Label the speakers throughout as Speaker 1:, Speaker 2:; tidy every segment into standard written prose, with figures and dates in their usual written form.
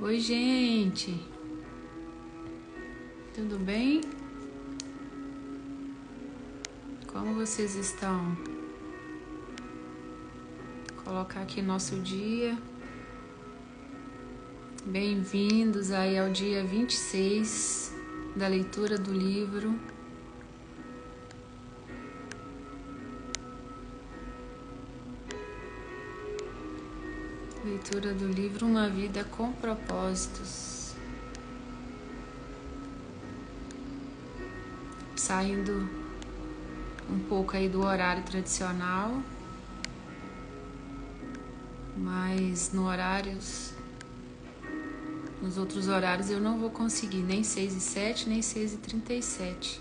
Speaker 1: Oi, gente. Tudo bem? Como vocês estão? Vou colocar aqui nosso dia. Bem-vindos aí ao dia 26 da leitura do livro. Leitura do livro Uma Vida com Propósitos. Saindo um pouco aí do horário tradicional, mas nos outros horários eu não vou conseguir, nem 6h07, nem 6h37,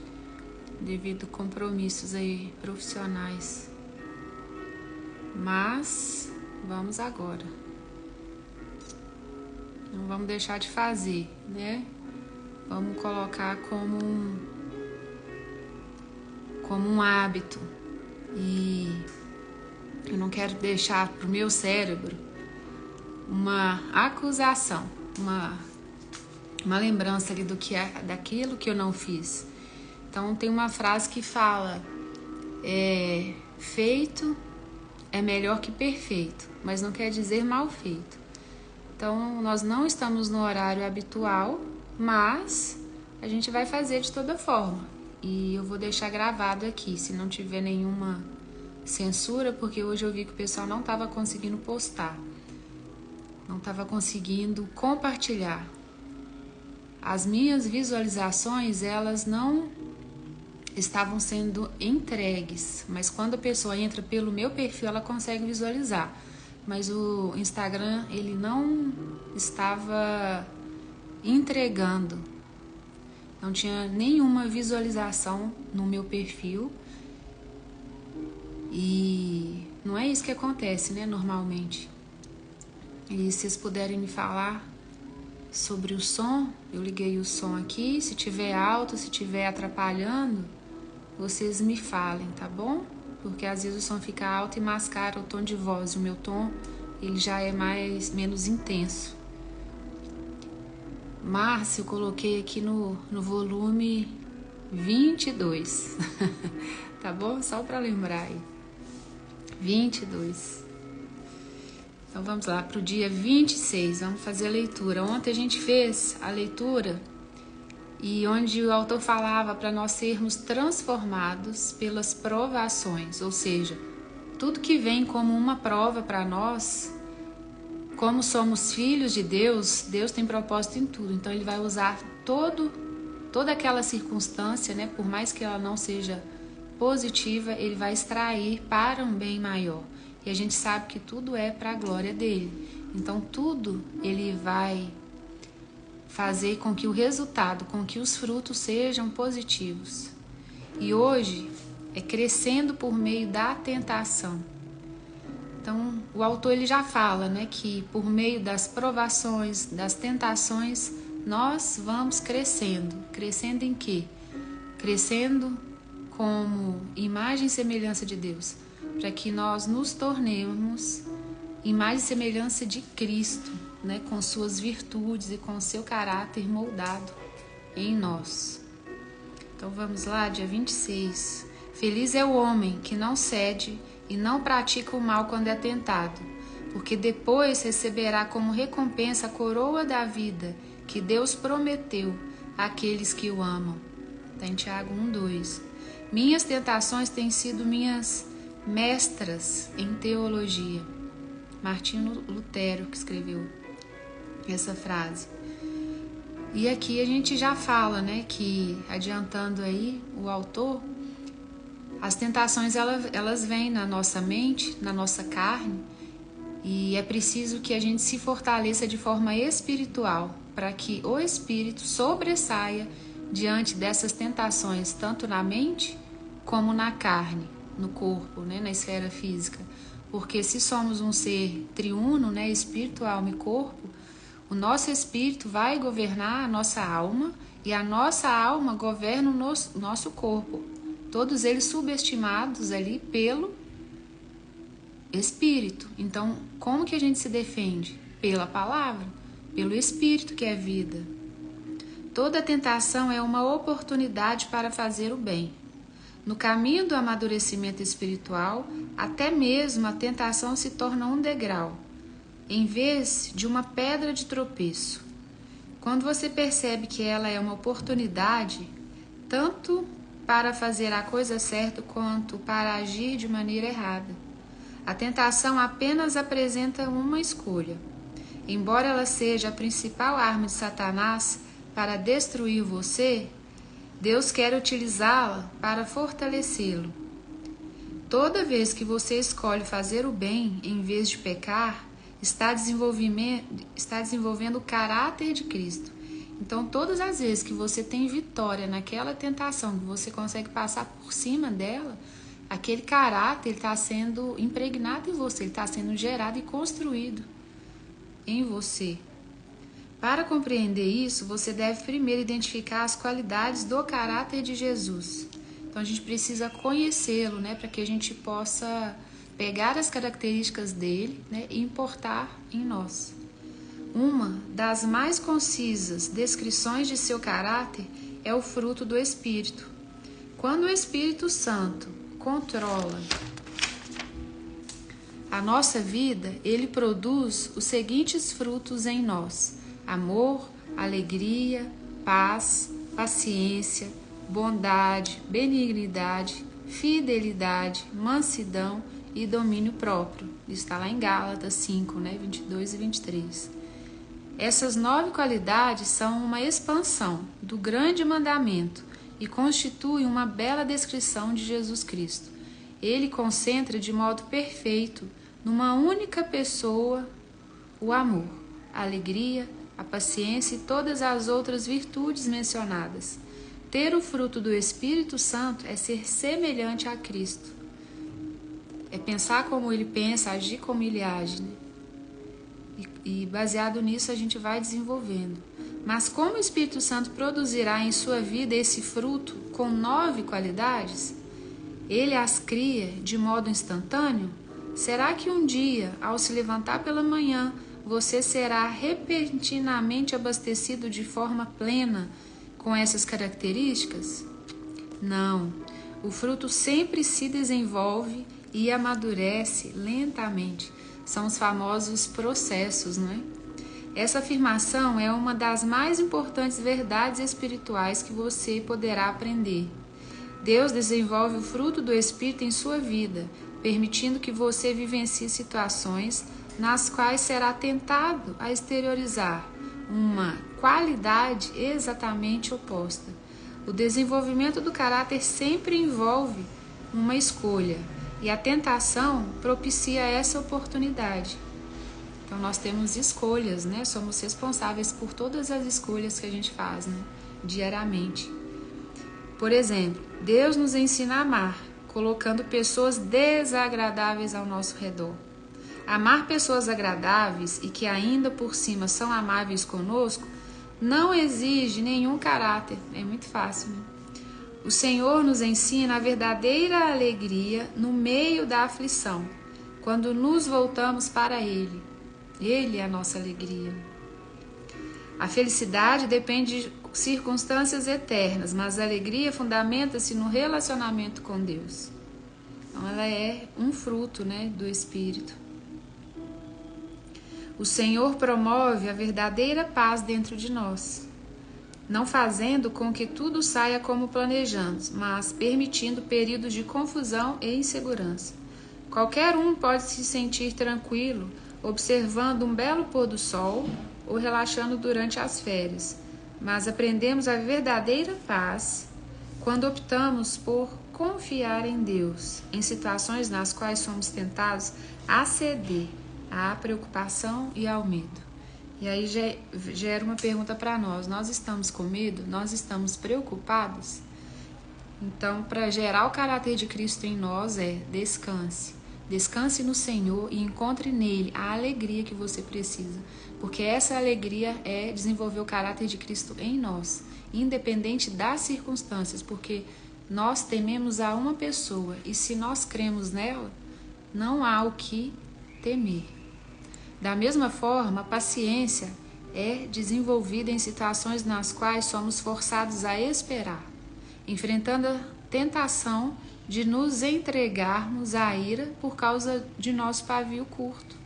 Speaker 1: devido a compromissos aí profissionais. Mas vamos agora. Não vamos deixar de fazer, né? Vamos colocar como um hábito. E eu não quero deixar pro meu cérebro uma acusação, uma lembrança ali daquilo que eu não fiz. Então tem uma frase que fala: feito é melhor que perfeito, mas não quer dizer mal feito. Então nós não estamos no horário habitual, mas a gente vai fazer de toda forma. E eu vou deixar gravado aqui, se não tiver nenhuma censura, porque hoje eu vi que o pessoal não estava conseguindo postar, não estava conseguindo compartilhar. As minhas visualizações, elas não estavam sendo entregues, mas quando a pessoa entra pelo meu perfil, ela consegue visualizar. Mas o Instagram, ele não estava entregando. Não tinha nenhuma visualização no meu perfil. E não é isso que acontece, né, normalmente. E se vocês puderem me falar sobre o som, eu liguei o som aqui. Se tiver alto, se tiver atrapalhando, vocês me falem, tá bom? Porque às vezes o som fica alto e mascara o tom de voz. O meu tom, ele já é menos intenso. Márcia, eu coloquei aqui no volume 22. Tá bom? Só para lembrar aí. 22. Então vamos lá para o dia 26. Vamos fazer a leitura. Ontem a gente fez a leitura e onde o autor falava para nós sermos transformados pelas provações, ou seja, tudo que vem como uma prova para nós, como somos filhos de Deus, Deus tem propósito em tudo. Então ele vai usar toda aquela circunstância, né, por mais que ela não seja positiva, ele vai extrair para um bem maior. E a gente sabe que tudo é para a glória dele. Então tudo ele vai fazer com que o resultado, com que os frutos sejam positivos. E hoje é crescendo por meio da tentação. Então o autor ele já fala, né, que por meio das provações, das tentações, nós vamos crescendo. Crescendo em quê? Crescendo como imagem e semelhança de Deus, para que nós nos tornemos imagem e semelhança de Cristo, né, com suas virtudes e com seu caráter moldado em nós. Então vamos lá, dia 26. Feliz é o homem que não cede e não pratica o mal quando é tentado, porque depois receberá como recompensa a coroa da vida que Deus prometeu àqueles que o amam. Está em Tiago 1:2. Minhas tentações têm sido minhas mestras em teologia. Martinho Lutero que escreveu essa frase. E aqui a gente já fala, né, que adiantando aí o autor, as tentações elas vêm na nossa mente, na nossa carne, e é preciso que a gente se fortaleça de forma espiritual para que o espírito sobressaia diante dessas tentações, tanto na mente como na carne, no corpo, né, na esfera física. Porque se somos um ser triuno, né, espírito, alma e corpo, o nosso espírito vai governar a nossa alma e a nossa alma governa o nosso corpo. Todos eles subestimados ali pelo espírito. Então, como que a gente se defende? Pela palavra. pelo Espírito que é vida. Toda tentação é uma oportunidade para fazer o bem. No caminho do amadurecimento espiritual, até mesmo a tentação se torna um degrau, em vez de uma pedra de tropeço. Quando você percebe que ela é uma oportunidade, tanto para fazer a coisa certa quanto para agir de maneira errada. A tentação apenas apresenta uma escolha. Embora ela seja a principal arma de Satanás para destruir você, Deus quer utilizá-la para fortalecê-lo. Toda vez que você escolhe fazer o bem em vez de pecar, está desenvolvendo o caráter de Cristo. Então, todas as vezes que você tem vitória naquela tentação, que você consegue passar por cima dela, aquele caráter está sendo impregnado em você, ele está sendo gerado e construído em você. Para compreender isso, você deve primeiro identificar as qualidades do caráter de Jesus. Então, a gente precisa conhecê-lo, né, para que a gente possa pegar as características dele, né, e importar em nós. Uma das mais concisas descrições de seu caráter é o fruto do Espírito. Quando o Espírito Santo controla a nossa vida, ele produz os seguintes frutos em nós: amor, alegria, paz, paciência, bondade, benignidade, fidelidade, mansidão e domínio próprio. Isso está lá em Gálatas 5, 22 e 23. Essas 9 qualidades são uma expansão do grande mandamento e constituem uma bela descrição de Jesus Cristo. Ele concentra de modo perfeito, numa única pessoa, o amor, a alegria, a paciência e todas as outras virtudes mencionadas. Ter o fruto do Espírito Santo é ser semelhante a Cristo. É pensar como ele pensa, agir como ele age, né? E baseado nisso a gente vai desenvolvendo. Mas como o Espírito Santo produzirá em sua vida esse fruto com 9 qualidades? Ele as cria de modo instantâneo? Será que um dia, ao se levantar pela manhã, você será repentinamente abastecido de forma plena com essas características? Não. O fruto sempre se desenvolve e amadurece lentamente. São os famosos processos, não é? Essa afirmação é uma das mais importantes verdades espirituais que você poderá aprender. Deus desenvolve o fruto do Espírito em sua vida, permitindo que você vivencie situações nas quais será tentado a exteriorizar uma qualidade exatamente oposta. O desenvolvimento do caráter sempre envolve uma escolha, e a tentação propicia essa oportunidade. Então nós temos escolhas, né? Somos responsáveis por todas as escolhas que a gente faz, né? Diariamente. Por exemplo, Deus nos ensina a amar, colocando pessoas desagradáveis ao nosso redor. Amar pessoas agradáveis e que ainda por cima são amáveis conosco não exige nenhum caráter, é muito fácil, né? O Senhor nos ensina a verdadeira alegria no meio da aflição, quando nos voltamos para Ele. Ele é a nossa alegria. A felicidade depende de circunstâncias eternas, mas a alegria fundamenta-se no relacionamento com Deus. Então ela é um fruto, né, do Espírito. O Senhor promove a verdadeira paz dentro de nós, não fazendo com que tudo saia como planejamos, mas permitindo períodos de confusão e insegurança. Qualquer um pode se sentir tranquilo observando um belo pôr do sol ou relaxando durante as férias, mas aprendemos a verdadeira paz quando optamos por confiar em Deus, em situações nas quais somos tentados a ceder à preocupação e ao medo. E aí gera uma pergunta para nós: nós estamos com medo? Nós estamos preocupados? Então, para gerar o caráter de Cristo em nós descanse. Descanse no Senhor e encontre nele a alegria que você precisa. Porque essa alegria é desenvolver o caráter de Cristo em nós, independente das circunstâncias. Porque nós tememos a uma pessoa e se nós cremos nela, não há o que temer. Da mesma forma, a paciência é desenvolvida em situações nas quais somos forçados a esperar, enfrentando a tentação de nos entregarmos à ira por causa de nosso pavio curto.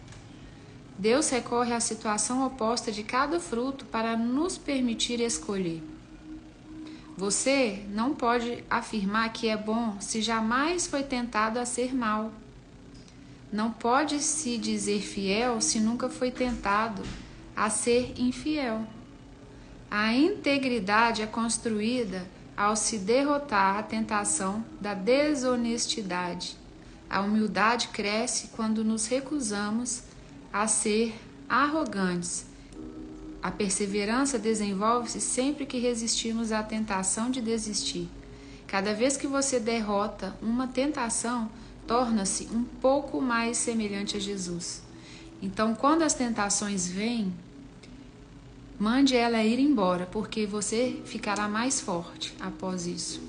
Speaker 1: Deus recorre à situação oposta de cada fruto para nos permitir escolher. Você não pode afirmar que é bom se jamais foi tentado a ser mal. Não pode se dizer fiel se nunca foi tentado a ser infiel. A integridade é construída ao se derrotar a tentação da desonestidade. A humildade cresce quando nos recusamos a ser arrogantes. A perseverança desenvolve-se sempre que resistimos à tentação de desistir. Cada vez que você derrota uma tentação, torna-se um pouco mais semelhante a Jesus. Então, quando as tentações vêm, mande ela ir embora, porque você ficará mais forte após isso.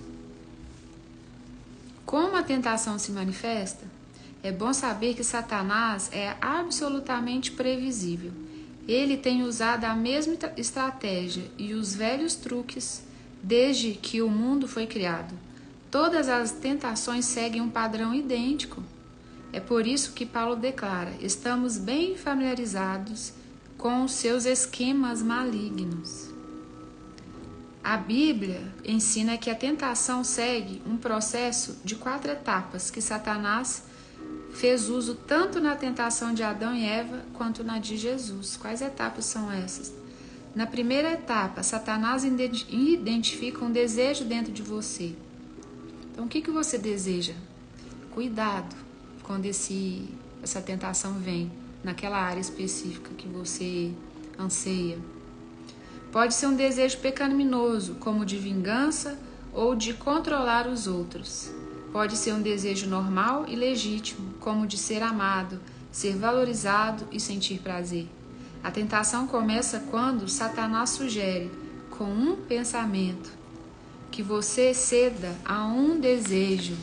Speaker 1: Como a tentação se manifesta? É bom saber que Satanás é absolutamente previsível. Ele tem usado a mesma estratégia e os velhos truques desde que o mundo foi criado. Todas as tentações seguem um padrão idêntico. É por isso que Paulo declara: estamos bem familiarizados com os seus esquemas malignos. A Bíblia ensina que a tentação segue um processo de 4 etapas que Satanás fez uso tanto na tentação de Adão e Eva quanto na de Jesus. Quais etapas são essas? Na primeira etapa, Satanás identifica um desejo dentro de você. Então, o que você deseja? Cuidado quando essa tentação vem naquela área específica que você anseia. Pode ser um desejo pecaminoso, como de vingança ou de controlar os outros. Pode ser um desejo normal e legítimo, como de ser amado, ser valorizado e sentir prazer. A tentação começa quando Satanás sugere, com um pensamento, que você ceda a um desejo.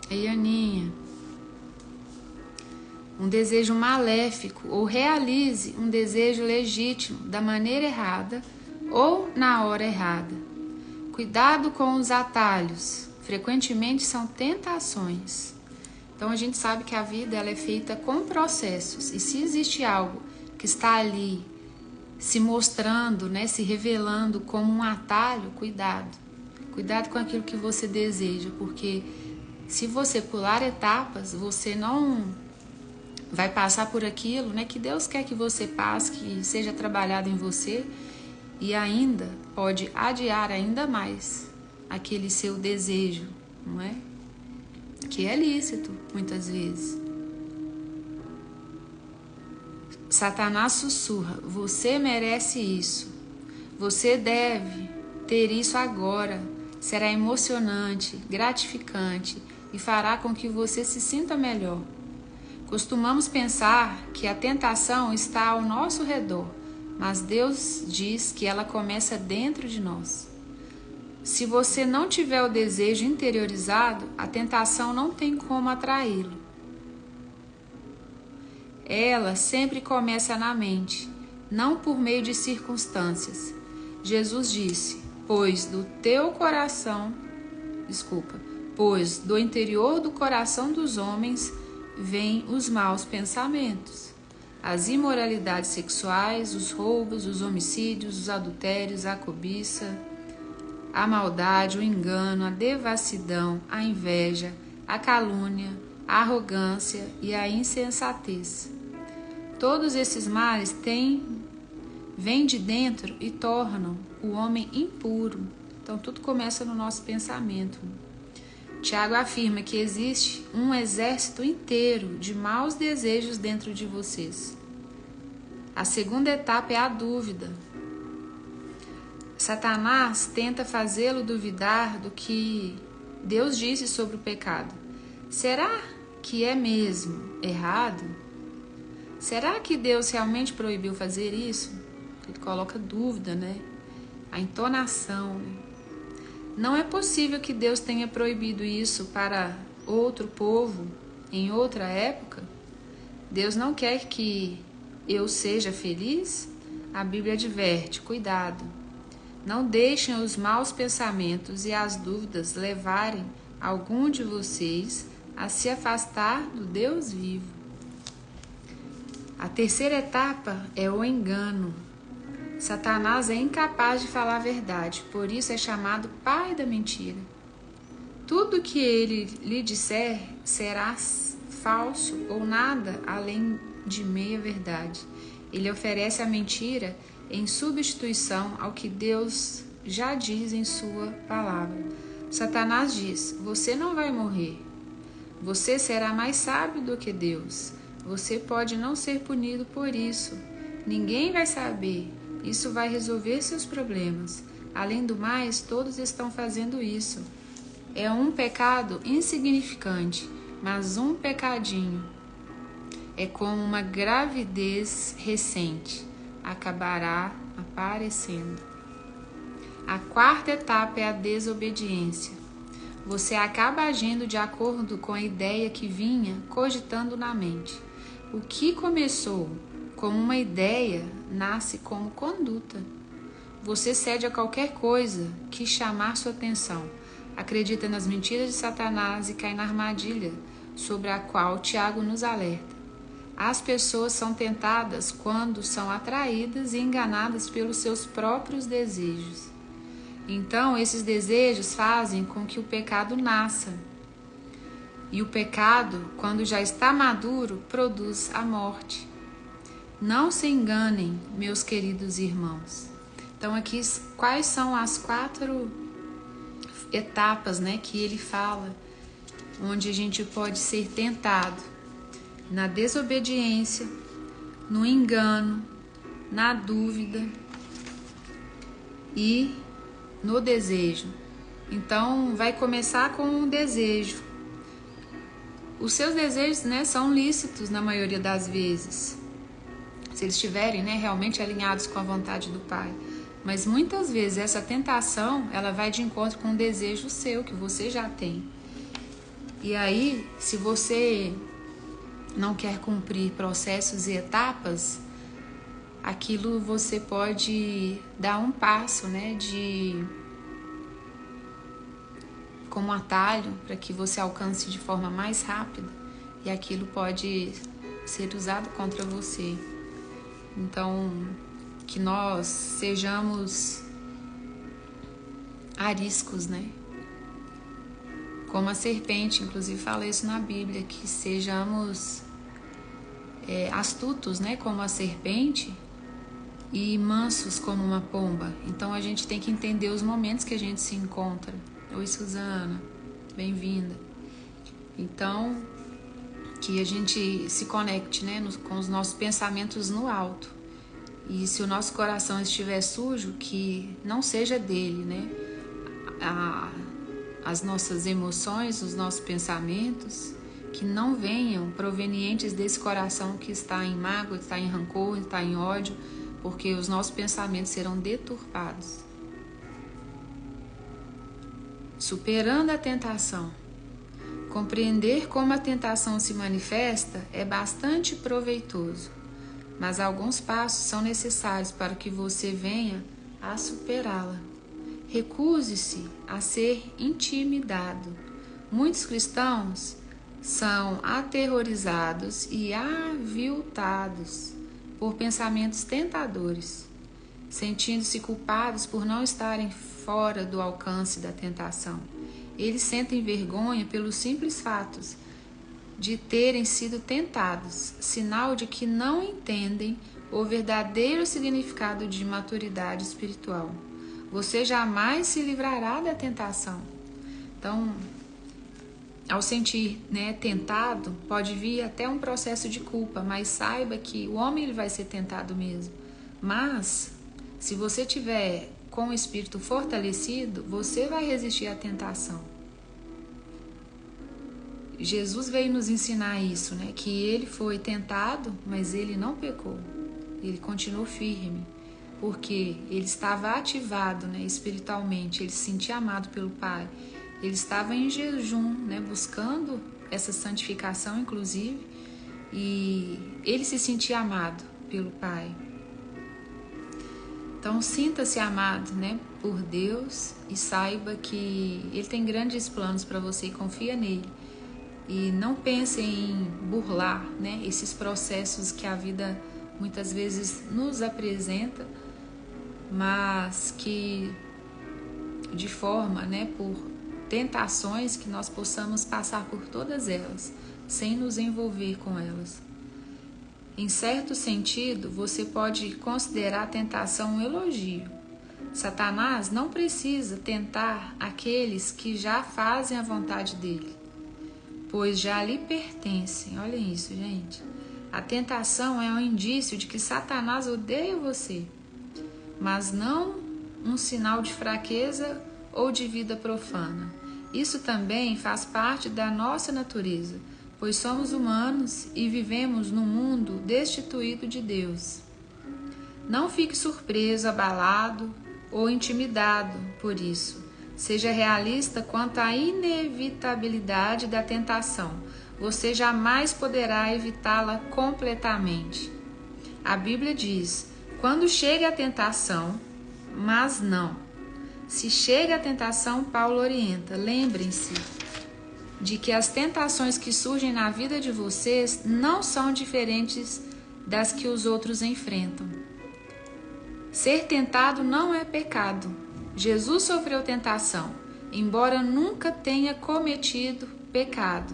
Speaker 1: Ei, Aninha. Um desejo maléfico, ou realize um desejo legítimo da maneira errada ou na hora errada. Cuidado com os atalhos, frequentemente são tentações. Então a gente sabe que a vida ela é feita com processos, e se existe algo que está ali se mostrando, né, se revelando como um atalho, cuidado. Cuidado com aquilo que você deseja, porque se você pular etapas, você não vai passar por aquilo, né, que Deus quer que você passe, que seja trabalhado em você, e ainda pode adiar ainda mais aquele seu desejo, não é? Que é lícito, muitas vezes. Satanás sussurra: você merece isso. Você deve ter isso agora. Será emocionante, gratificante e fará com que você se sinta melhor. Costumamos pensar que a tentação está ao nosso redor, mas Deus diz que ela começa dentro de nós. Se você não tiver o desejo interiorizado, a tentação não tem como atraí-lo. Ela sempre começa na mente, não por meio de circunstâncias. Jesus disse: pois do interior do coração dos homens vêm os maus pensamentos, as imoralidades sexuais, os roubos, os homicídios, os adultérios, a cobiça, a maldade, o engano, a devassidão, a inveja, a calúnia, a arrogância e a insensatez. Todos esses males vêm de dentro e tornam o homem impuro. Então tudo começa no nosso pensamento. Tiago afirma que existe um exército inteiro de maus desejos dentro de vocês. A segunda etapa é a dúvida. Satanás tenta fazê-lo duvidar do que Deus disse sobre o pecado. Será que é mesmo errado? Será que Deus realmente proibiu fazer isso? Ele coloca dúvida, né? A entonação, né? Não é possível que Deus tenha proibido isso para outro povo em outra época. Deus não quer que eu seja feliz? A Bíblia adverte: cuidado. Não deixem os maus pensamentos e as dúvidas levarem algum de vocês a se afastar do Deus vivo. A terceira etapa é o engano. Satanás é incapaz de falar a verdade, por isso é chamado pai da mentira. Tudo que ele lhe disser será falso ou nada além de meia verdade. Ele oferece a mentira em substituição ao que Deus já diz em sua palavra. Satanás diz: você não vai morrer. Você será mais sábio do que Deus. Você pode não ser punido por isso. Ninguém vai saber. Isso vai resolver seus problemas. Além do mais, todos estão fazendo isso. É um pecado insignificante, mas um pecadinho. É como uma gravidez recente. Acabará aparecendo. A quarta etapa é a desobediência. Você acaba agindo de acordo com a ideia que vinha cogitando na mente. O que começou como uma ideia nasce como conduta. Você cede a qualquer coisa que chamar sua atenção. Acredita nas mentiras de Satanás e cai na armadilha sobre a qual Tiago nos alerta. As pessoas são tentadas quando são atraídas e enganadas pelos seus próprios desejos. Então, esses desejos fazem com que o pecado nasça. E o pecado, quando já está maduro, produz a morte. Não se enganem, meus queridos irmãos. Então, aqui, quais são as 4 etapas, né, que ele fala, onde a gente pode ser tentado? Na desobediência, no engano, na dúvida e no desejo. Então, vai começar com um desejo. Os seus desejos, né, são lícitos na maioria das vezes, se eles estiverem, né, realmente alinhados com a vontade do Pai. Mas muitas vezes essa tentação, ela vai de encontro com um desejo seu, que você já tem. E aí, se você não quer cumprir processos e etapas, aquilo você pode dar um passo, né, como atalho para que você alcance de forma mais rápida, e aquilo pode ser usado contra você. Então, que nós sejamos ariscos, né? Como a serpente, inclusive fala isso na Bíblia, que sejamos astutos, né, como a serpente, e mansos como uma pomba. Então a gente tem que entender os momentos que a gente se encontra. Oi, Suzana, bem-vinda. Então, que a gente se conecte, né, com os nossos pensamentos no alto. E se o nosso coração estiver sujo, que não seja dele, né? As nossas emoções, os nossos pensamentos, que não venham provenientes desse coração que está em mágoa, está em rancor, está em ódio, porque os nossos pensamentos serão deturpados. Superando a tentação. Compreender como a tentação se manifesta é bastante proveitoso, mas alguns passos são necessários para que você venha a superá-la. Recuse-se a ser intimidado. Muitos cristãos são aterrorizados e aviltados por pensamentos tentadores, sentindo-se culpados por não estarem fora do alcance da tentação. Eles sentem vergonha pelos simples fatos de terem sido tentados, sinal de que não entendem o verdadeiro significado de maturidade espiritual. Você jamais se livrará da tentação. Então, ao sentir, né, tentado, pode vir até um processo de culpa, mas saiba que o homem ele vai ser tentado mesmo. Mas, se você tiver com o espírito fortalecido, você vai resistir à tentação. Jesus veio nos ensinar isso, né? Que ele foi tentado, mas ele não pecou. Ele continuou firme, porque ele estava ativado, né, espiritualmente, ele se sentia amado pelo Pai. Ele estava em jejum, né, buscando essa santificação, inclusive, e ele se sentia amado pelo Pai. Então sinta-se amado, né, por Deus, e saiba que Ele tem grandes planos para você e confia nele. E não pense em burlar, né, esses processos que a vida muitas vezes nos apresenta, mas que de forma, né, por tentações, que nós possamos passar por todas elas, sem nos envolver com elas. Em certo sentido, você pode considerar a tentação um elogio. Satanás não precisa tentar aqueles que já fazem a vontade dele, pois já lhe pertencem. Olhem isso, gente. A tentação é um indício de que Satanás odeia você, mas não um sinal de fraqueza ou de vida profana. Isso também faz parte da nossa natureza, pois somos humanos e vivemos num mundo destituído de Deus. Não fique surpreso, abalado ou intimidado por isso. Seja realista quanto à inevitabilidade da tentação. Você jamais poderá evitá-la completamente. A Bíblia diz: quando chega a tentação, mas não. Se chega a tentação, Paulo orienta: lembrem-se de que as tentações que surgem na vida de vocês não são diferentes das que os outros enfrentam. Ser tentado não é pecado. Jesus sofreu tentação, embora nunca tenha cometido pecado.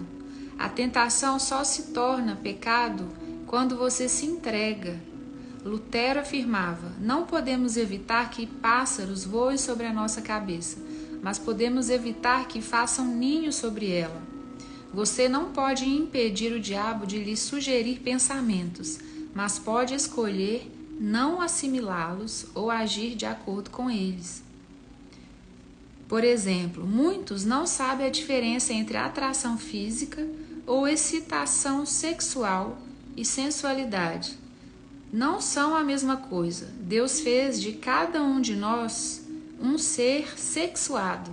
Speaker 1: A tentação só se torna pecado quando você se entrega. Lutero afirmava: não podemos evitar que pássaros voem sobre a nossa cabeça, mas podemos evitar que façam ninho sobre ela. Você não pode impedir o diabo de lhe sugerir pensamentos, mas pode escolher não assimilá-los ou agir de acordo com eles. Por exemplo, muitos não sabem a diferença entre atração física ou excitação sexual e sensualidade. Não são a mesma coisa. Deus fez de cada um de nós um ser sexuado,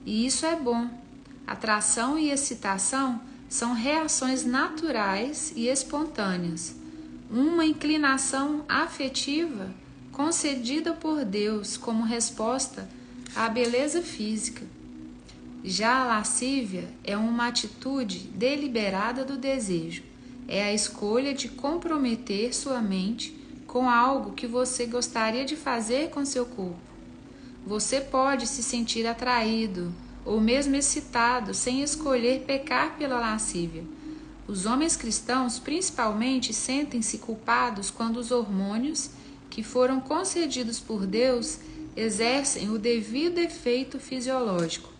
Speaker 1: e isso é bom. Atração e excitação são reações naturais e espontâneas, uma inclinação afetiva concedida por Deus como resposta à beleza física. Já a lascívia é uma atitude deliberada do desejo. É a escolha de comprometer sua mente com algo que você gostaria de fazer com seu corpo. Você pode se sentir atraído ou mesmo excitado sem escolher pecar pela lascívia. Os homens cristãos, principalmente, sentem-se culpados quando os hormônios que foram concedidos por Deus exercem o devido efeito fisiológico.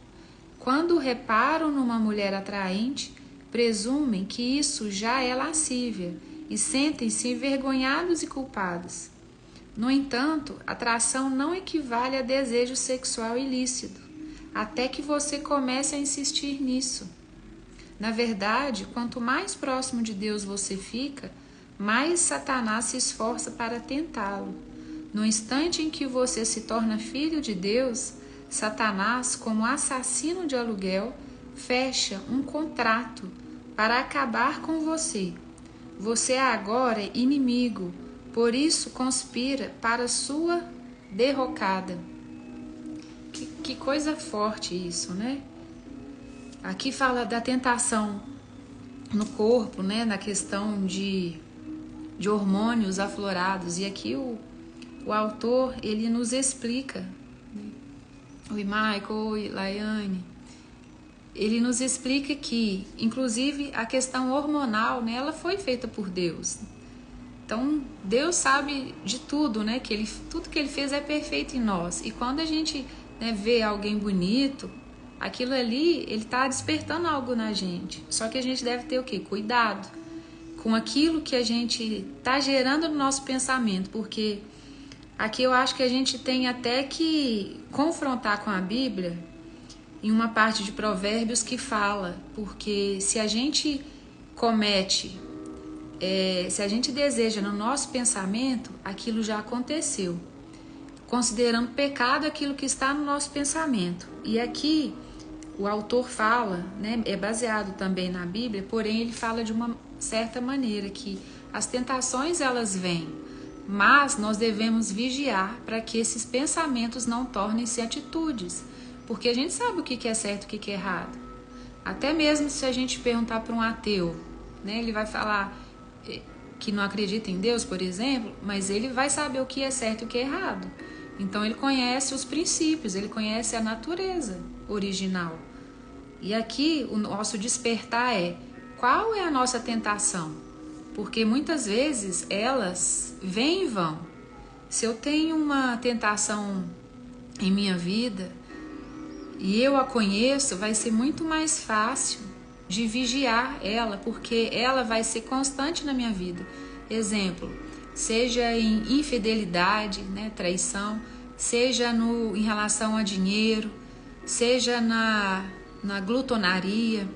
Speaker 1: Quando reparam numa mulher atraente, presumem que isso já é lascívia e sentem-se envergonhados e culpados. No entanto, atração não equivale a desejo sexual ilícito, até que você comece a insistir nisso. Na verdade, quanto mais próximo de Deus você fica, mais Satanás se esforça para tentá-lo. No instante em que você se torna filho de Deus, Satanás, como assassino de aluguel, fecha um contrato para acabar com você. Você é agora inimigo, por isso conspira para sua derrocada. Que coisa forte isso, né? Aqui fala da tentação no corpo, né? Na questão de hormônios aflorados. E aqui o autor, ele nos explica, né? Oi, Michael, oi, Laiane. Ele nos explica que, inclusive, a questão hormonal, né, ela foi feita por Deus. Então, Deus sabe de tudo, né? Tudo que Ele fez é perfeito em nós. E quando a gente, né, vê alguém bonito, aquilo ali, ele está despertando algo na gente. Só que a gente deve ter o quê? Cuidado com aquilo que a gente está gerando no nosso pensamento. Porque aqui eu acho que a gente tem até que confrontar com a Bíblia em uma parte de Provérbios que fala, porque se a gente comete, se a gente deseja no nosso pensamento, aquilo já aconteceu, considerando pecado aquilo que está no nosso pensamento. E aqui o autor fala, né, é baseado também na Bíblia, porém ele fala de uma certa maneira que As tentações, elas vêm, mas nós devemos vigiar para que esses pensamentos não tornem-se atitudes, porque a gente sabe o que é certo e o que é errado. Até mesmo se a gente perguntar para um ateu, né, ele vai falar que não acredita em Deus, por exemplo, mas ele vai saber o que é certo e o que é errado. Então ele conhece os princípios, ele conhece a natureza original. E aqui o nosso despertar é: qual é a nossa tentação? Porque muitas vezes elas vêm e vão. Se eu tenho uma tentação em minha vida e eu a conheço, vai ser muito mais fácil de vigiar ela, porque ela vai ser constante na minha vida. Exemplo, seja em infidelidade, né, traição, seja em relação a dinheiro, seja na glutonaria.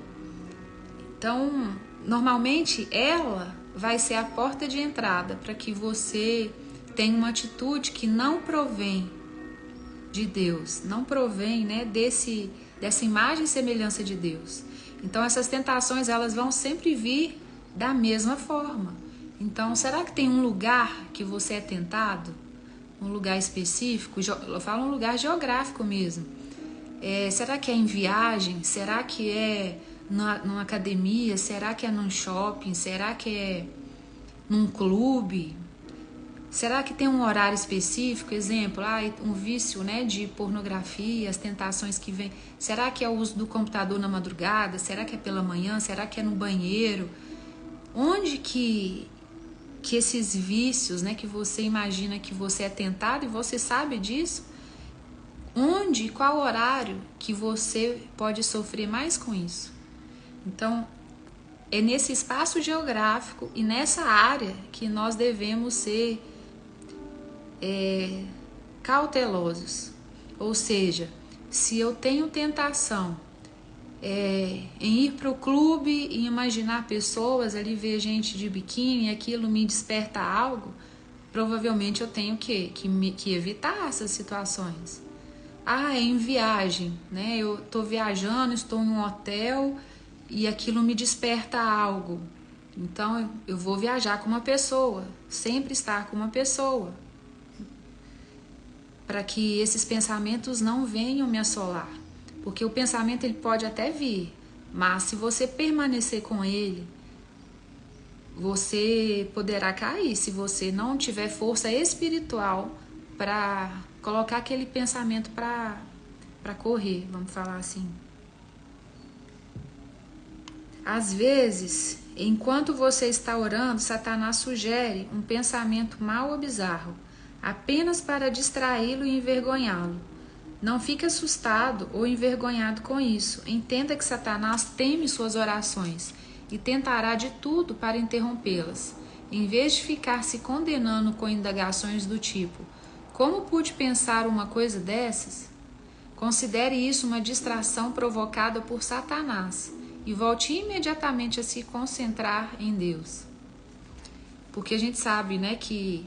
Speaker 1: Então, normalmente ela vai ser a porta de entrada para que você tenha uma atitude que não provém de Deus, não provém, né, dessa imagem e semelhança de Deus. Então essas tentações, elas vão sempre vir da mesma forma. Então, será que tem um lugar que você é tentado? Um lugar específico? Eu falo um lugar geográfico mesmo. Será que é em viagem? Será que é numa academia? Será que é num shopping? Será que é num clube? Será que tem um horário específico? Exemplo, um vício, né, de pornografia, as tentações que vêm. Será que é o uso do computador na madrugada? Será que é pela manhã? Será que é no banheiro? Onde que esses vícios, né, que você imagina que você é tentado e você sabe disso? Onde e qual horário que você pode sofrer mais com isso? Então, é nesse espaço geográfico e nessa área que nós devemos ser cautelosos. Ou seja, se eu tenho tentação em ir para o clube e imaginar pessoas ali, ver gente de biquíni, aquilo me desperta algo, provavelmente eu tenho que evitar essas situações. Em viagem, né? Eu estou viajando, estou em um hotel e aquilo me desperta algo. Então eu vou viajar com uma pessoa, sempre estar com uma pessoa, para que esses pensamentos não venham me assolar. Porque o pensamento, ele pode até vir, mas se você permanecer com ele, você poderá cair se você não tiver força espiritual para colocar aquele pensamento para correr, vamos falar assim. Às vezes, enquanto você está orando, Satanás sugere um pensamento mau ou bizarro, apenas para distraí-lo e envergonhá-lo. Não fique assustado ou envergonhado com isso. Entenda que Satanás teme suas orações e tentará de tudo para interrompê-las. Em vez de ficar se condenando com indagações do tipo: como pude pensar uma coisa dessas? Considere isso uma distração provocada por Satanás e volte imediatamente a se concentrar em Deus. Porque a gente sabe, né, que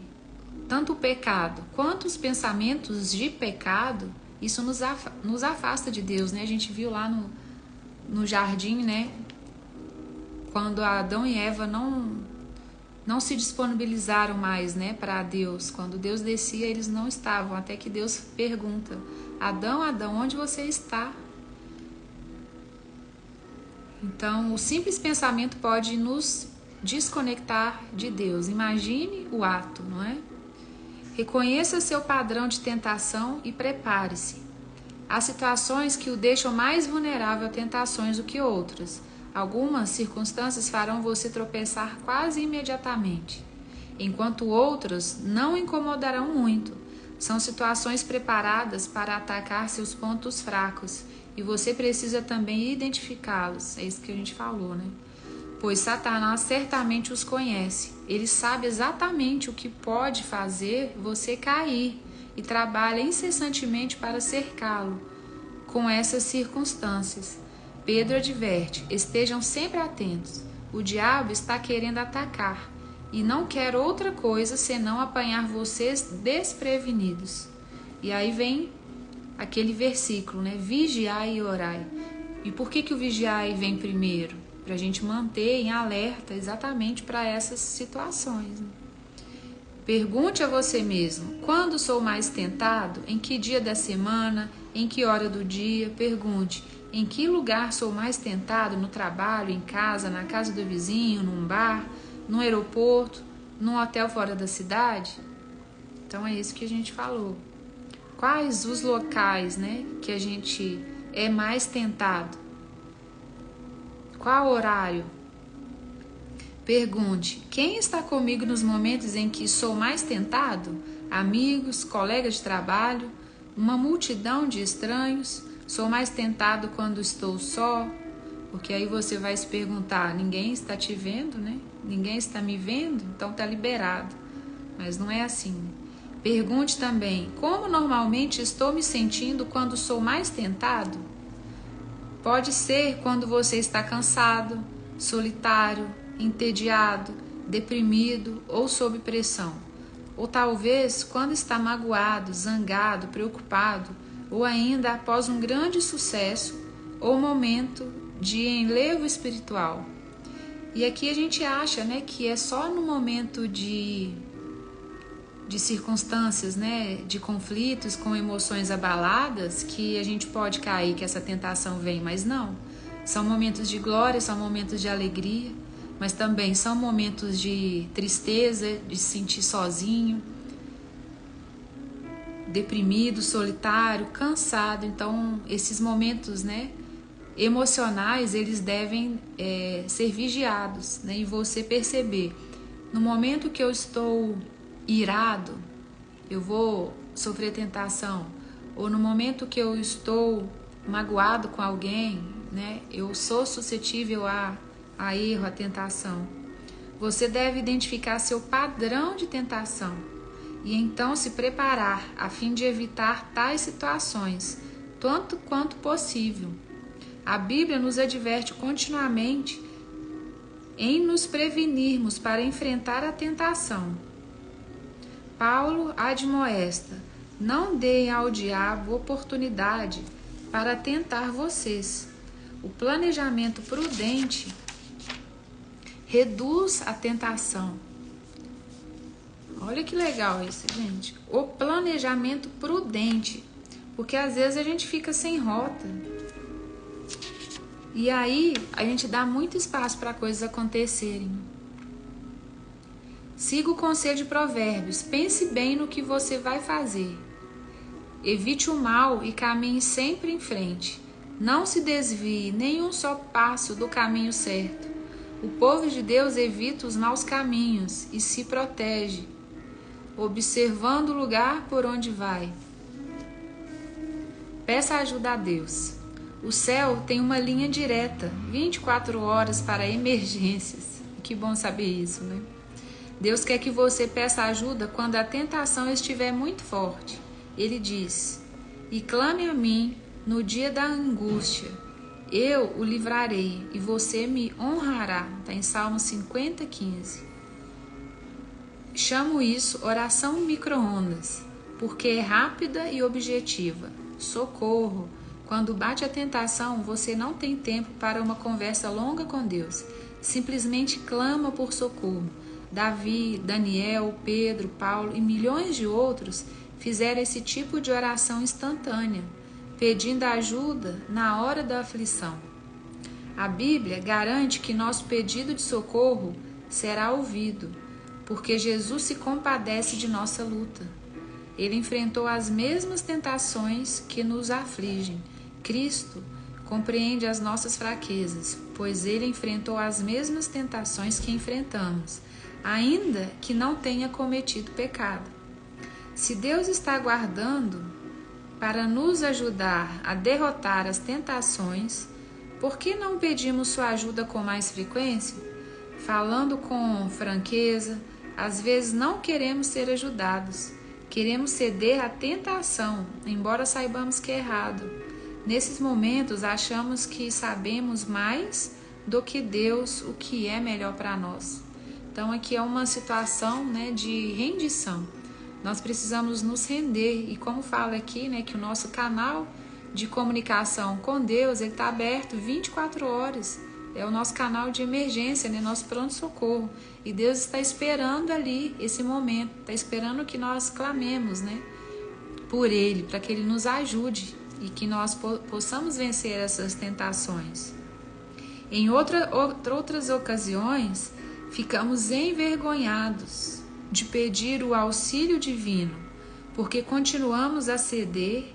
Speaker 1: tanto o pecado quanto os pensamentos de pecado, isso nos afasta de Deus, né? A gente viu lá no jardim, né? Quando Adão e Eva não se disponibilizaram mais, né, para Deus. Quando Deus descia, eles não estavam, até que Deus pergunta: Adão, Adão, onde você está? Então, o simples pensamento pode nos desconectar de Deus. Imagine o ato, não é? Reconheça seu padrão de tentação e prepare-se. Há situações que o deixam mais vulnerável a tentações do que outras. Algumas circunstâncias farão você tropeçar quase imediatamente, enquanto outras não incomodarão muito. São situações preparadas para atacar seus pontos fracos e você precisa também identificá-los. É isso que a gente falou, né? Pois Satanás certamente os conhece. Ele sabe exatamente o que pode fazer você cair e trabalha incessantemente para cercá-lo com essas circunstâncias. Pedro adverte: estejam sempre atentos. O diabo está querendo atacar e não quer outra coisa senão apanhar vocês desprevenidos. E aí vem aquele versículo, né? Vigiai e orai. E por que o vigiai vem primeiro? para a gente manter em alerta exatamente para essas situações, né? Pergunte a você mesmo: quando sou mais tentado? Em que dia da semana? Em que hora do dia? Pergunte: em que lugar sou mais tentado? No trabalho, em casa, na casa do vizinho, num bar, no aeroporto, num hotel fora da cidade? Então é isso que a gente falou. Quais os locais, né, que a gente é mais tentado? Qual horário? Pergunte: quem está comigo nos momentos em que sou mais tentado? Amigos, colegas de trabalho, uma multidão de estranhos? Sou mais tentado quando estou só? Porque aí você vai se perguntar: ninguém está te vendo, né? Ninguém está me vendo, então está liberado. Mas não é assim, né? Pergunte também: como normalmente estou me sentindo quando sou mais tentado? Pode ser quando você está cansado, solitário, entediado, deprimido ou sob pressão. Ou talvez quando está magoado, zangado, preocupado, ou ainda após um grande sucesso ou momento de enlevo espiritual. E aqui a gente acha, né, que é só no momento de circunstâncias, né, de conflitos com emoções abaladas que a gente pode cair, que essa tentação vem, mas não. São momentos de glória, são momentos de alegria, mas também são momentos de tristeza, de se sentir sozinho, deprimido, solitário, cansado. Então, esses momentos, né, emocionais, eles devem ser vigiados, né, e você perceber, no momento que eu estou irado, eu vou sofrer tentação, ou no momento que eu estou magoado com alguém, né, eu sou suscetível a erro, a tentação. Você deve identificar seu padrão de tentação e então se preparar a fim de evitar tais situações, tanto quanto possível. A Bíblia nos adverte continuamente em nos prevenirmos para enfrentar a tentação. Paulo admoesta: não deem ao diabo oportunidade para tentar vocês. O planejamento prudente reduz a tentação. Olha que legal isso, gente. O planejamento prudente, porque às vezes a gente fica sem rota. E aí a gente dá muito espaço para coisas acontecerem. Siga o conselho de Provérbios. Pense bem no que você vai fazer. Evite o mal e caminhe sempre em frente. Não se desvie nem um só passo do caminho certo. O povo de Deus evita os maus caminhos e se protege, observando o lugar por onde vai. Peça ajuda a Deus. O céu tem uma linha direta, 24 horas para emergências. Que bom saber isso, né? Deus quer que você peça ajuda quando a tentação estiver muito forte. Ele diz: e clame a mim no dia da angústia. Eu o livrarei e você me honrará. Está em Salmo 50:15. Chamo isso oração micro-ondas, porque é rápida e objetiva. Socorro! Quando bate a tentação, você não tem tempo para uma conversa longa com Deus. Simplesmente clama por socorro. Davi, Daniel, Pedro, Paulo e milhões de outros fizeram esse tipo de oração instantânea, pedindo ajuda na hora da aflição. A Bíblia garante que nosso pedido de socorro será ouvido, porque Jesus se compadece de nossa luta. Ele enfrentou as mesmas tentações que nos afligem. Cristo compreende as nossas fraquezas, pois ele enfrentou as mesmas tentações que enfrentamos, ainda que não tenha cometido pecado. Se Deus está aguardando para nos ajudar a derrotar as tentações, por que não pedimos sua ajuda com mais frequência? Falando com franqueza, às vezes não queremos ser ajudados, queremos ceder à tentação, embora saibamos que é errado. Nesses momentos, achamos que sabemos mais do que Deus o que é melhor para nós. Então aqui é uma situação, né, de rendição. Nós precisamos nos render e como fala aqui, né, que o nosso canal de comunicação com Deus está aberto 24 horas. é o nosso canal de emergência, né? Nosso pronto-socorro. E Deus está esperando ali esse momento, está esperando que nós clamemos, né? Por Ele, para que Ele nos ajude e que nós possamos vencer essas tentações. Em outras ocasiões, ficamos envergonhados de pedir o auxílio divino, porque continuamos a ceder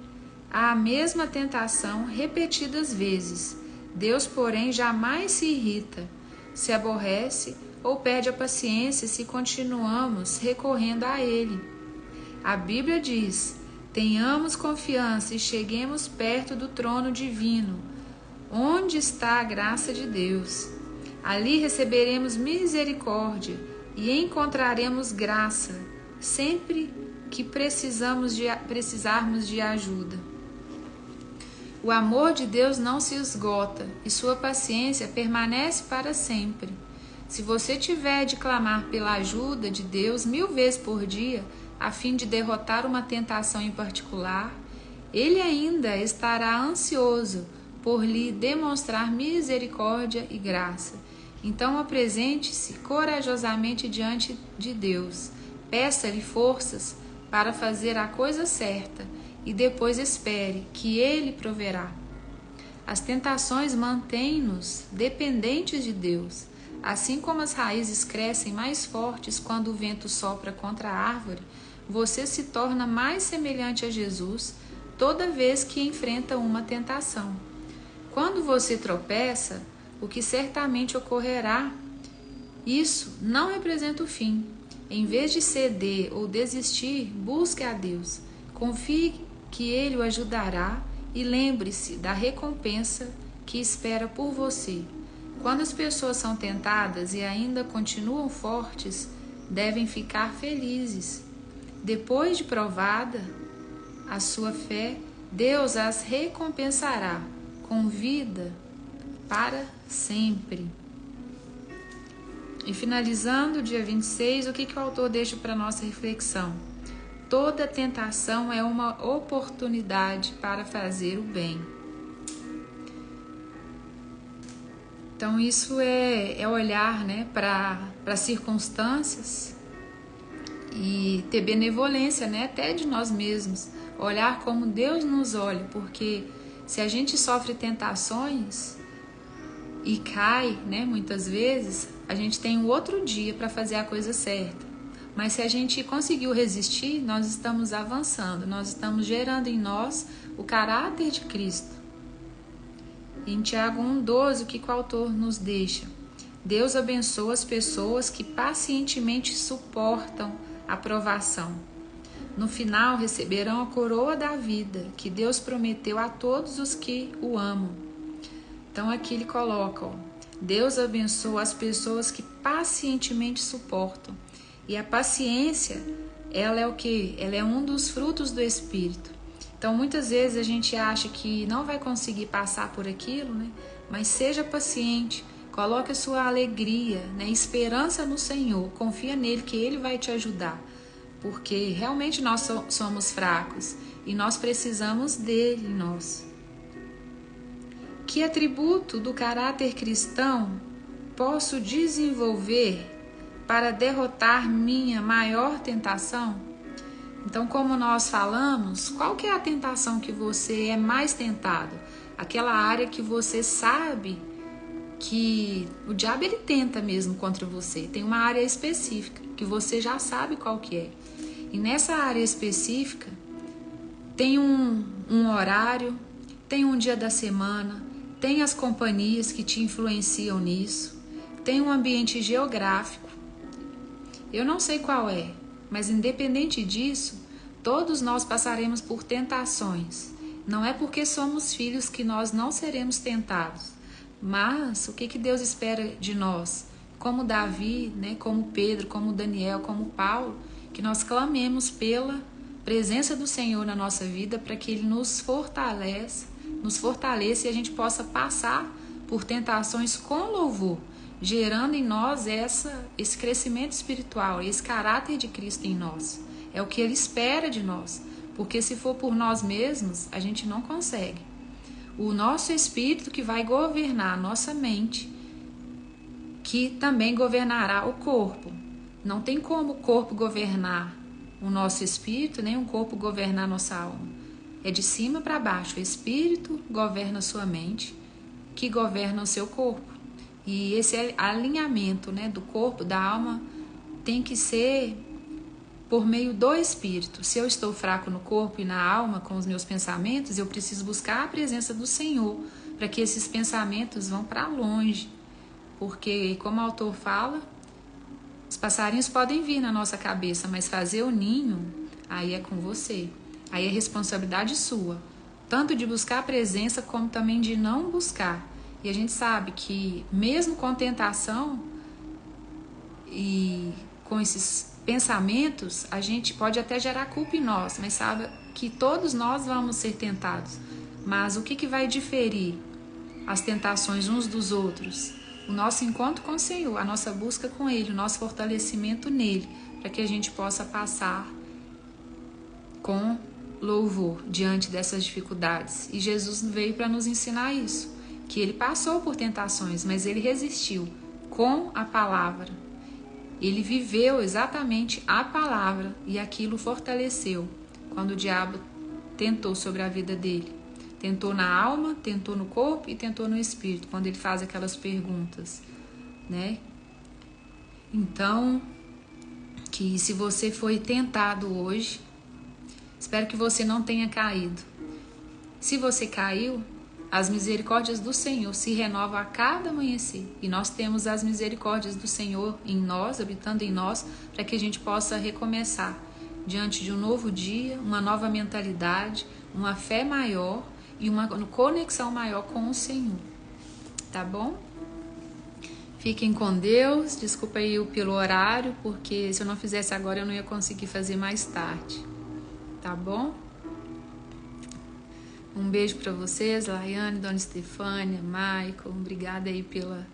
Speaker 1: à mesma tentação repetidas vezes. Deus, porém, jamais se irrita, se aborrece ou perde a paciência se continuamos recorrendo a Ele. A Bíblia diz: tenhamos confiança e cheguemos perto do trono divino, onde está a graça de Deus. Ali receberemos misericórdia e encontraremos graça sempre que precisarmos de ajuda. O amor de Deus não se esgota e sua paciência permanece para sempre. Se você tiver de clamar pela ajuda de Deus 1000 vezes por dia, a fim de derrotar uma tentação em particular, Ele ainda estará ansioso por lhe demonstrar misericórdia e graça. Então apresente-se corajosamente diante de Deus, peça-lhe forças para fazer a coisa certa e depois espere que Ele proverá. As tentações mantêm-nos dependentes de Deus, assim como as raízes crescem mais fortes quando o vento sopra contra a árvore. Você se torna mais semelhante a Jesus toda vez que enfrenta uma tentação. Quando você tropeça, o que certamente ocorrerá, isso não representa o fim. Em vez de ceder ou desistir, busque a Deus. Confie que Ele o ajudará e lembre-se da recompensa que espera por você. Quando as pessoas são tentadas e ainda continuam fortes, devem ficar felizes. Depois de provada a sua fé, Deus as recompensará com vida para sempre. E finalizando, dia 26, o que o autor deixa para nossa reflexão? Toda tentação é uma oportunidade para fazer o bem. Então isso é olhar, né, para as circunstâncias e ter benevolência, né, até de nós mesmos. Olhar como Deus nos olha, porque se a gente sofre tentações e cai, né, muitas vezes, a gente tem um outro dia para fazer a coisa certa. Mas se a gente conseguiu resistir, nós estamos avançando, nós estamos gerando em nós o caráter de Cristo. Em Tiago 1,12, o que o autor nos deixa? Deus abençoa as pessoas que pacientemente suportam a provação. No final receberão a coroa da vida, que Deus prometeu a todos os que o amam. Então aqui ele coloca, Deus abençoa as pessoas que pacientemente suportam. E a paciência, ela é o quê? Ela é um dos frutos do Espírito. Então muitas vezes a gente acha que não vai conseguir passar por aquilo, né? Mas seja paciente, coloque a sua alegria, né? Esperança no Senhor, confia nele que Ele vai te ajudar. Porque realmente nós somos fracos e nós precisamos dele em nós. Que atributo do caráter cristão posso desenvolver para derrotar minha maior tentação? Então, como nós falamos, qual que é a tentação que você é mais tentado? Aquela área que você sabe que o diabo ele tenta mesmo contra você. Tem uma área específica que você já sabe qual que é. E nessa área específica tem um horário, tem um dia da semana, tem as companhias que te influenciam nisso, tem um ambiente geográfico. Eu não sei qual é, mas independente disso, todos nós passaremos por tentações. Não é porque somos filhos que nós não seremos tentados. Mas o que Deus espera de nós? Como Davi, né? Como Pedro, como Daniel, como Paulo, que nós clamemos pela presença do Senhor na nossa vida para que Ele nos fortaleça e a gente possa passar por tentações com louvor, gerando em nós esse crescimento espiritual, esse caráter de Cristo em nós. É o que Ele espera de nós, porque se for por nós mesmos, a gente não consegue. O nosso espírito que vai governar a nossa mente que também governará o corpo. Não tem como o corpo governar o nosso espírito, nem o corpo governar a nossa alma. É de cima para baixo. O espírito governa a sua mente, que governa o seu corpo. E esse alinhamento, né, do corpo, da alma, tem que ser por meio do espírito. Se eu estou fraco no corpo e na alma com os meus pensamentos, eu preciso buscar a presença do Senhor para que esses pensamentos vão para longe. Porque, como o autor fala, os passarinhos podem vir na nossa cabeça, mas fazer o ninho, aí é com você. Aí é responsabilidade sua, tanto de buscar a presença como também de não buscar. E a gente sabe que mesmo com tentação e com esses pensamentos, a gente pode até gerar culpa em nós, mas sabe que todos nós vamos ser tentados. Mas o que vai diferir as tentações uns dos outros? O nosso encontro com o Senhor, a nossa busca com Ele, o nosso fortalecimento nele, para que a gente possa passar com louvor diante dessas dificuldades. E Jesus veio para nos ensinar isso, que Ele passou por tentações, mas Ele resistiu com a palavra. Ele viveu exatamente a palavra e aquilo fortaleceu quando o diabo tentou sobre a vida dele. Tentou na alma, tentou no corpo e tentou no espírito, quando ele faz aquelas perguntas, né? Então, que se você foi tentado hoje, espero que você não tenha caído. Se você caiu, as misericórdias do Senhor se renovam a cada amanhecer. E nós temos as misericórdias do Senhor em nós, habitando em nós, para que a gente possa recomeçar diante de um novo dia, uma nova mentalidade, uma fé maior e uma conexão maior com o Senhor. Tá bom? Fiquem com Deus. Desculpa aí pelo horário, porque se eu não fizesse agora eu não ia conseguir fazer mais tarde. Tá bom? Um beijo para vocês, Laiane, Dona Estefânia, Michael. Obrigada aí pela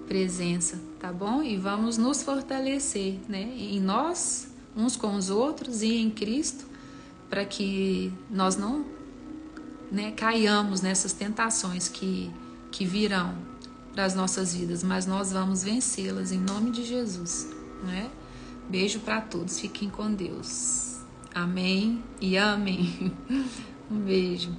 Speaker 1: presença, tá bom? E vamos nos fortalecer, né? Em nós, uns com os outros e em Cristo, para que nós não, né, caiamos nessas tentações que virão para as nossas vidas, mas nós vamos vencê-las em nome de Jesus, né? Beijo para todos, fiquem com Deus. Amém e amém. Um beijo.